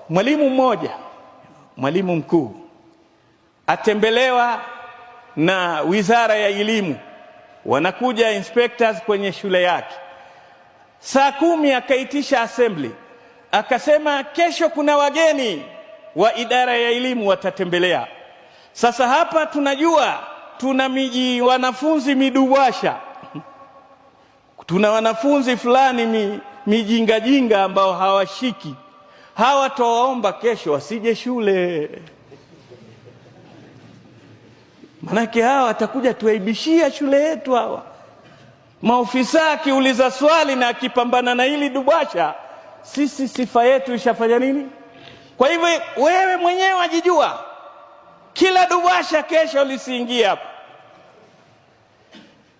mwalimu mmoja, mwalimu mkuu, atembelewa na Wizara ya Elimu, wanakuja inspectors kwenye shule yake. Saa 10 akaitisha assembly, akasema kesho kuna wageni wa idara ya elimu watatembelea. Sasa hapa tunajua tuna wanafunzi midubwasha, tuna wanafunzi fulani mijingajinga ambao hawashiki. Hawa tuwaomba kesho wasije shule, manake hawa watakuja tuaibishia shule yetu. Hawa maofisa akiuliza swali na akipambana na hili dubwasha, sisi sifa yetu ishafanya nini? Kwa hivyo wewe mwenyewe wajijua, kila dubwasha kesho lisiingia hapa.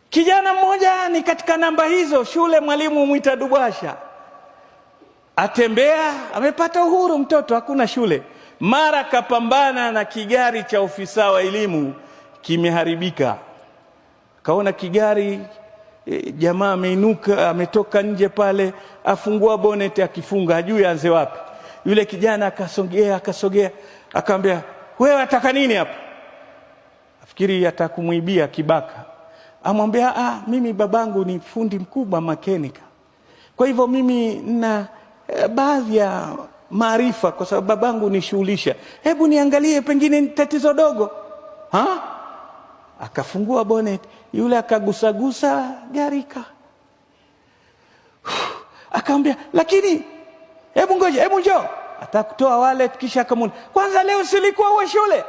Kijana mmoja ni katika namba hizo, shule mwalimu mwita dubwasha, atembea, amepata uhuru mtoto, hakuna shule, mara kapambana na kigari cha ofisa wa elimu kimeharibika. Kaona kigari, jamaa ameinuka, ametoka nje pale, afungua bonnet, akifunga hajui anze wapi. Yule kijana akasogea, akamwambia, wewe unataka nini hapa? Afikiri atakumuibia kibaka. Amwambia, mimi babangu ni fundi mkubwa makanika, kwa hivyo mimi na baadhi ya maarifa kwa sababu babangu nishughulisha, hebu niangalie pengine ni tatizo dogo. Akafungua bonnet, yule akagusagusa garika, akamwambia, lakini hebu ngoja, hebu njoo. Atakutoa wallet, kisha akamwona, kwanza leo silikuwa uwe shule?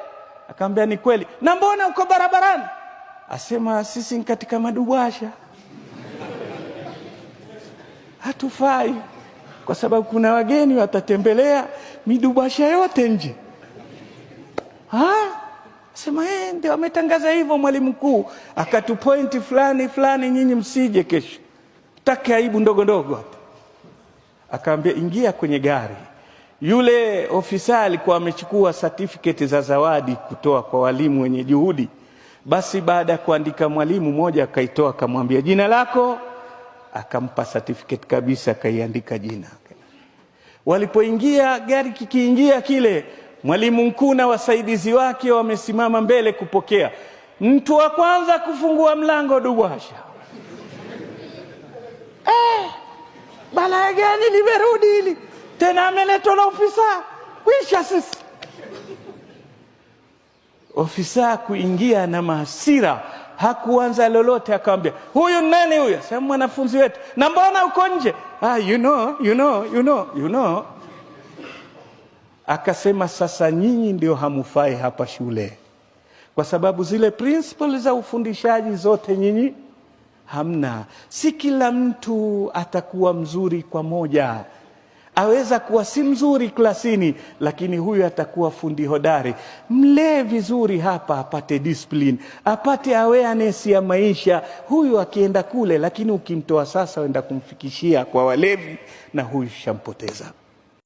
Akamwambia, ni kweli. Na mbona uko barabarani? Asema, sisi katika madubwasha hatufai, kwa sababu kuna wageni watatembelea, midubwasha yote nje. Sema ndio ametangaza hivyo mwalimu mkuu, akatupointi fulani, nyinyi msije kesho, take aibu ndogo ndogo. Akaambia, ingia kwenye gari. Yule ofisa alikuwa amechukua certificate za zawadi kutoa kwa walimu wenye juhudi. Basi baada ya kuandika mwalimu mmoja akaitoa, akamwambia, jina lako? Akampa certificate kabisa, akaiandika jina. Walipoingia gari, kikiingia kile, mwalimu mkuu na wasaidizi wake wamesimama mbele kupokea. Mtu wa kwanza kufungua mlango dubwasha. Balaa gani limerudi hili tena, ameletwa na ofisa? Wisha sisi. Ofisa kuingia na mahasira, hakuanza lolote, akamwambia, huyu nani huyu? Sema, mwanafunzi wetu. Na mbona uko nje? You know. Akasema, sasa nyinyi ndio hamufai hapa shule, kwa sababu zile principles za ufundishaji zote nyinyi hamna. Si kila mtu atakuwa mzuri kwa moja, aweza kuwa si mzuri klasini, lakini huyu atakuwa fundi hodari. Mlee vizuri hapa, apate discipline, apate awareness ya maisha. Huyu akienda kule, lakini ukimtoa sasa wenda kumfikishia kwa walevi, na huyu shampoteza.